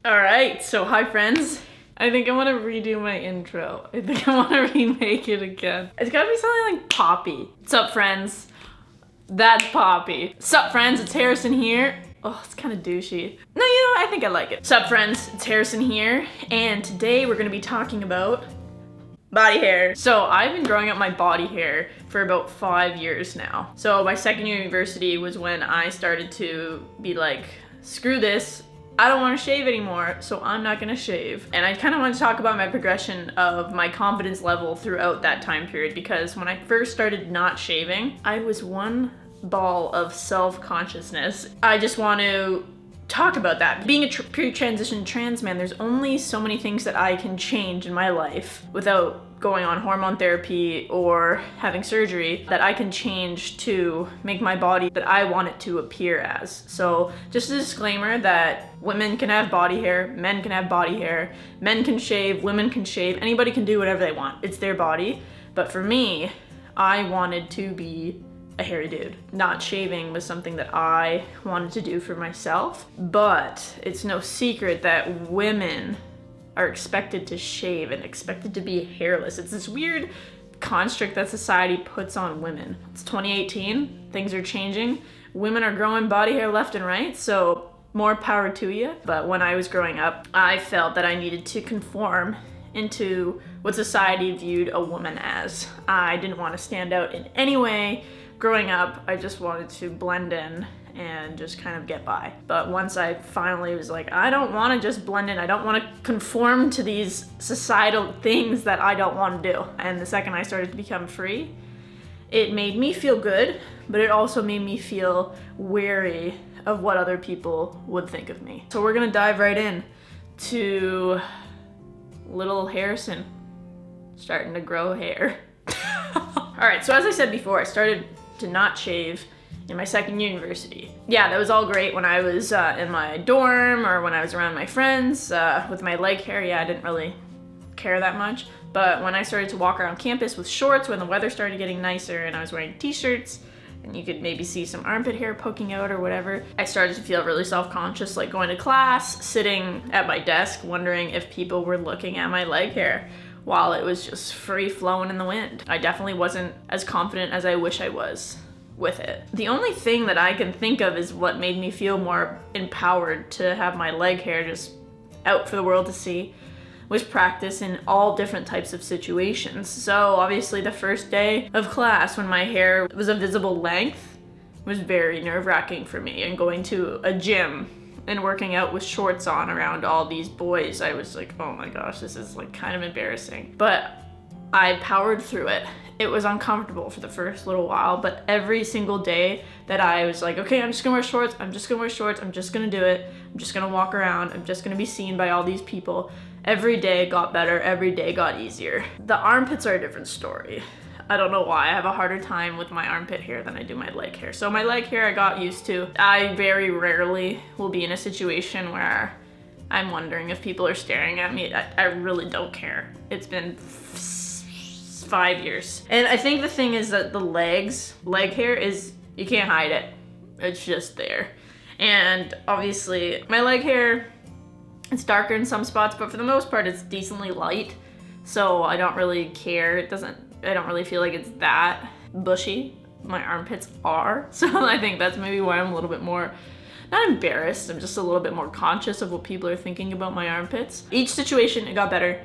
All right, so hi friends. I think I want to redo my intro. I think I want to remake it again. It's gotta be something like Poppy. What's up, friends? That's Poppy. What's up, friends? It's Harrison here. Oh, it's kind of douchey. No, I think I like it. What's up, friends? It's Harrison here, and today we're gonna be talking about body hair. So I've been growing up my body hair for about 5 years now. So my second year of university was when I started to be like, screw this. I don't want to shave anymore, so I'm not gonna shave. And I kind of want to talk about my progression of my confidence level throughout that time period, because when I first started not shaving, I was one ball of self-consciousness. I just want to talk about that. Being a pre-transition trans man, there's only so many things that I can change in my life without going on hormone therapy or having surgery that I can change to make my body that I want it to appear as. So just a disclaimer that women can have body hair, men can have body hair, men can shave, women can shave, anybody can do whatever they want. It's their body. But for me, I wanted to be a hairy dude. Not shaving was something that I wanted to do for myself, but it's no secret that women are expected to shave and expected to be hairless. It's this weird construct that society puts on women. It's 2018, things are changing. Women are growing body hair left and right, so more power to you. But when I was growing up, I felt that I needed to conform into what society viewed a woman as. I didn't want to stand out in any way. Growing up, I just wanted to blend in and just kind of get by. But once I finally was like, I don't want to just blend in. I don't want to conform to these societal things that I don't want to do. And the second I started to become free, it made me feel good, but it also made me feel wary of what other people would think of me. So we're gonna dive right in to little Harrison starting to grow hair. All right, so as I said before, I started to not shave in my second year university. Yeah, that was all great when I was in my dorm or when I was around my friends. With my leg hair, yeah, I didn't really care that much. But when I started to walk around campus with shorts, when the weather started getting nicer and I was wearing t-shirts, and you could maybe see some armpit hair poking out or whatever, I started to feel really self-conscious, like going to class, sitting at my desk, wondering if people were looking at my leg hair while it was just free flowing in the wind. I definitely wasn't as confident as I wish I was with it. The only thing that I can think of is what made me feel more empowered to have my leg hair just out for the world to see was practice in all different types of situations. So obviously the first day of class when my hair was a visible length was very nerve-wracking for me, and going to a gym and working out with shorts on around all these boys, I was like, oh my gosh, this is like kind of embarrassing. But I powered through it. It was uncomfortable for the first little while, but every single day that I was like, okay, I'm just gonna wear shorts, I'm just gonna wear shorts, I'm just gonna do it, I'm just gonna walk around, I'm just gonna be seen by all these people. Every day got better, every day got easier. The armpits are a different story. I don't know why. I have a harder time with my armpit hair than I do my leg hair. So my leg hair I got used to. I very rarely will be in a situation where I'm wondering if people are staring at me. I really don't care. It's been 5 years. And I think the thing is that the leg hair is, you can't hide it. It's just there. And obviously my leg hair, it's darker in some spots, but for the most part it's decently light. So I don't really care. I don't really feel like it's that bushy. My armpits are. So I think that's maybe why I'm a little bit more, not embarrassed, I'm just a little bit more conscious of what people are thinking about my armpits. Each situation, it got better.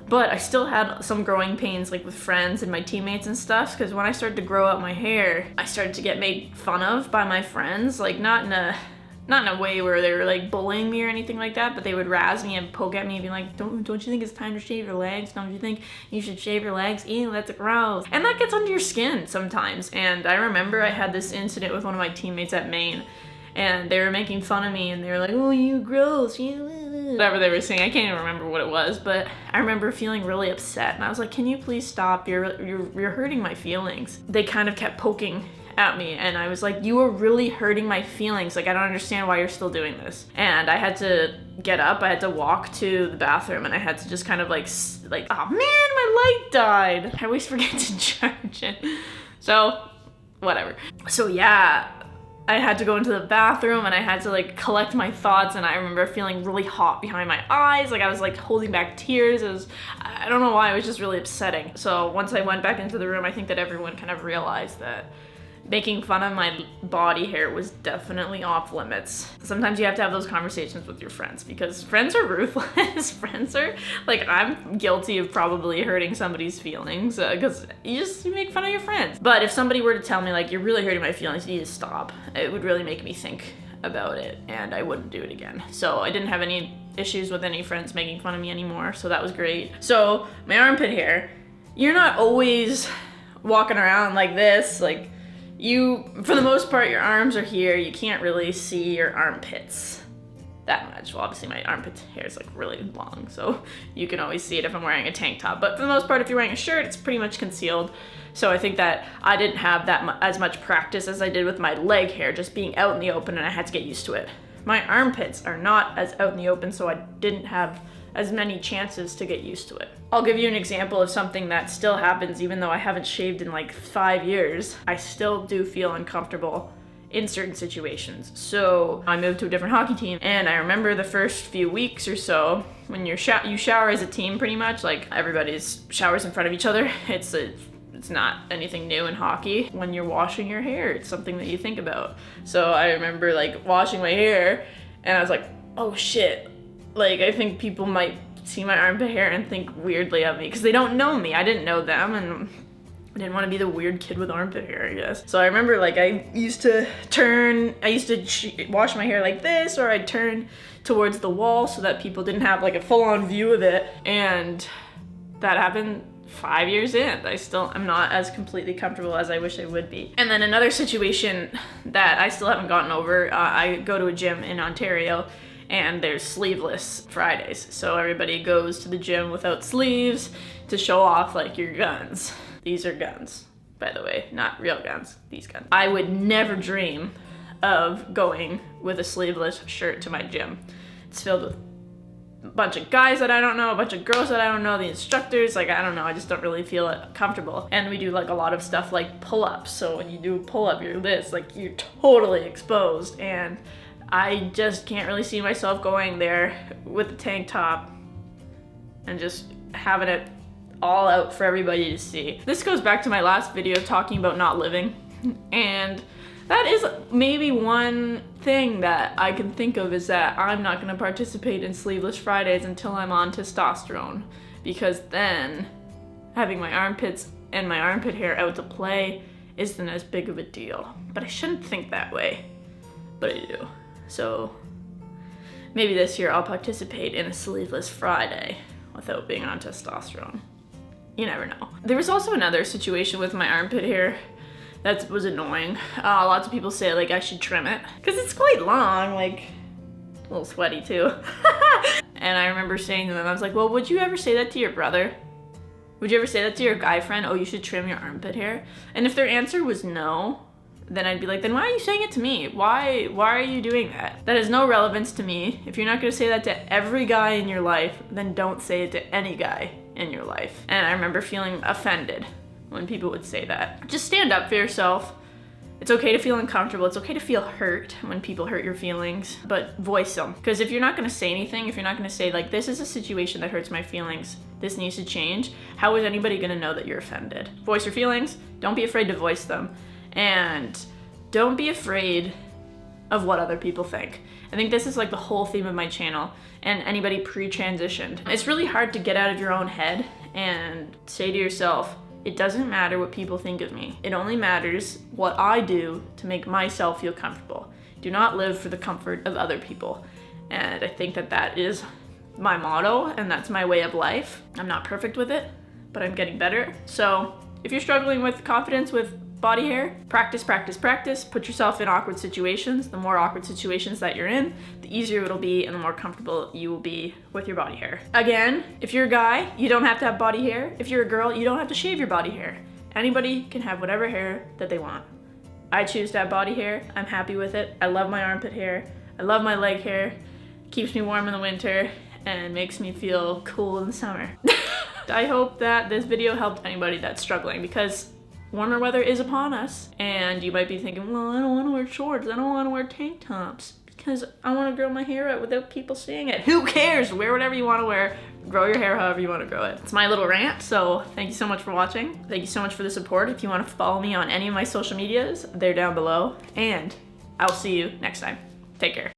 But I still had some growing pains, like with friends and my teammates and stuff, because when I started to grow out my hair, I started to get made fun of by my friends, like not in a way where they were like bullying me or anything like that, but they would razz me and poke at me and be like, don't you think it's time to shave your legs? Don't you think you should shave your legs? Ew, that's gross. And that gets under your skin sometimes. And I remember I had this incident with one of my teammates at Maine, and they were making fun of me and they were like, oh, you gross, you whatever they were saying. I can't even remember what it was, but I remember feeling really upset, and I was like, can you please stop? You're hurting my feelings. They kind of kept poking at me, and I was like, you are really hurting my feelings. Like, I don't understand why you're still doing this. And I had to get up, I had to walk to the bathroom, and I had to just kind of like, oh man, my light died. I always forget to charge it. So, whatever. So yeah, I had to go into the bathroom and I had to like collect my thoughts, and I remember feeling really hot behind my eyes, like I was like holding back tears. I don't know why, it was just really upsetting. So once I went back into the room, I think that everyone kind of realized that making fun of my body hair was definitely off limits. Sometimes you have to have those conversations with your friends, because friends are ruthless. Friends are, like, I'm guilty of probably hurting somebody's feelings because you make fun of your friends. But if somebody were to tell me, like, you're really hurting my feelings, you need to stop, it would really make me think about it, and I wouldn't do it again. So I didn't have any issues with any friends making fun of me anymore, so that was great. So my armpit hair, you're not always walking around like this, like, for the most part, your arms are here. You can't really see your armpits that much. Well, obviously my armpit hair is like really long, so you can always see it if I'm wearing a tank top. But for the most part, if you're wearing a shirt, it's pretty much concealed. So I think that I didn't have as much practice as I did with my leg hair, just being out in the open, and I had to get used to it. My armpits are not as out in the open, so I didn't have as many chances to get used to it. I'll give you an example of something that still happens even though I haven't shaved in like 5 years. I still do feel uncomfortable in certain situations. So I moved to a different hockey team, and I remember the first few weeks or so when you shower as a team pretty much, like everybody's showers in front of each other. It's not anything new in hockey. When you're washing your hair, it's something that you think about. So I remember like washing my hair and I was like, oh shit. Like, I think people might see my armpit hair and think weirdly of me because they don't know me. I didn't know them, and I didn't want to be the weird kid with armpit hair, I guess. So I remember like I used to wash my hair like this, or I'd turn towards the wall so that people didn't have like a full-on view of it. And that happened 5 years in. I'm not as completely comfortable as I wish I would be. And then another situation that I still haven't gotten over, I go to a gym in Ontario, and there's sleeveless Fridays. So everybody goes to the gym without sleeves to show off like your guns. These are guns, by the way, not real guns, these guns. I would never dream of going with a sleeveless shirt to my gym. It's filled with a bunch of guys that I don't know, a bunch of girls that I don't know, the instructors, like, I don't know, I just don't really feel comfortable. And we do like a lot of stuff like pull-ups. So when you do a pull-up, you're you're totally exposed, and I just can't really see myself going there with a tank top and just having it all out for everybody to see. This goes back to my last video talking about not living, and that is maybe one thing that I can think of, is that I'm not going to participate in sleeveless Fridays until I'm on testosterone, because then having my armpits and my armpit hair out to play isn't as big of a deal. But I shouldn't think that way, but I do. So maybe this year I'll participate in a sleeveless Friday without being on testosterone. You never know. There was also another situation with my armpit hair that was annoying. Lots of people say like I should trim it because it's quite long, like a little sweaty too. And I remember saying to them, I was like, well, would you ever say that to your brother? Would you ever say that to your guy friend? Oh, you should trim your armpit hair? And if their answer was no, then I'd be like, then why are you saying it to me? Why are you doing that? That has no relevance to me. If you're not gonna say that to every guy in your life, then don't say it to any guy in your life. And I remember feeling offended when people would say that. Just stand up for yourself. It's okay to feel uncomfortable. It's okay to feel hurt when people hurt your feelings, but voice them. Because if you're not gonna say anything, if you're not gonna say like, this is a situation that hurts my feelings, this needs to change, how is anybody gonna know that you're offended? Voice your feelings, don't be afraid to voice them. And don't be afraid of what other people think. I think this is like the whole theme of my channel, and anybody pre-transitioned. It's really hard to get out of your own head and say to yourself, it doesn't matter what people think of me. It only matters what I do to make myself feel comfortable. Do not live for the comfort of other people. And I think that that is my motto, and that's my way of life. I'm not perfect with it, but I'm getting better. So if you're struggling with confidence with body hair, practice, practice, practice. Put yourself in awkward situations. The more awkward situations that you're in, the easier it'll be and the more comfortable you will be with your body hair. Again, if you're a guy, you don't have to have body hair. If you're a girl, you don't have to shave your body hair. Anybody can have whatever hair that they want. I choose to have body hair. I'm happy with it. I love my armpit hair. I love my leg hair. It keeps me warm in the winter and makes me feel cool in the summer. I hope that this video helped anybody that's struggling, because Warmer weather is upon us, and you might be thinking, well, I don't want to wear shorts, I don't want to wear tank tops, because I want to grow my hair out without people seeing it. Who cares? Wear whatever you want to wear. Grow your hair however you want to grow it. It's my little rant, so thank you so much for watching. Thank you so much for the support. If you want to follow me on any of my social medias, they're down below, and I'll see you next time. Take care.